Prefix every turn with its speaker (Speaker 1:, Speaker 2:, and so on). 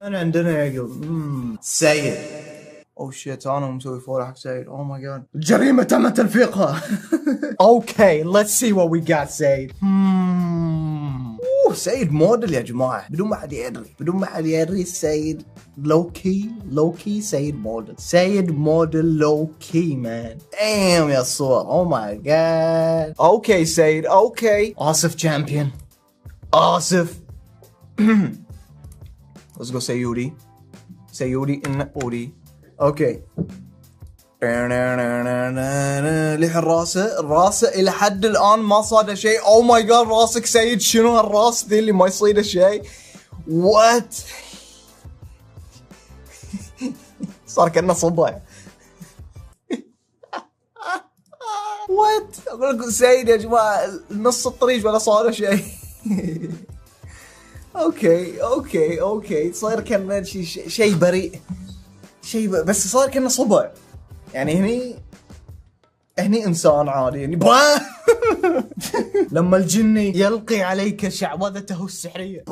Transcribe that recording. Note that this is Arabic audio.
Speaker 1: انا عندنا يقول سيد. او شيت انا مسوي فول حق سيد. او ماي جاد الجريمة تم تلفيقها. اوكي let's see what we got سيد. سيد موديل يا جماعة بدون ما حد يدري، بدون ما حد يدري. سيد لوكي سيد موديل، سيد موديل لوكي مان. دام يا الصور. او ماي جاد. اوكي سيد اوكي. آصف champion. آصف. let's go سيودي. سيودي إن أودي. اوكي. لحن راسه الى حد الان ما صاد شيء. او ماي جاد راسك سيد. شنو هالراس ذي اللي ما يصيده شيء؟ وات. صار كأنه صبع. وات. اقول لكم سيد يا جماعه نص الطريق ولا صار شيء. اوكي صار كأنه شيء بريء، بس صار كأنه صبع. يعني هني انسان عادي يعني. لما الجني يلقي عليك شعوذته السحريه.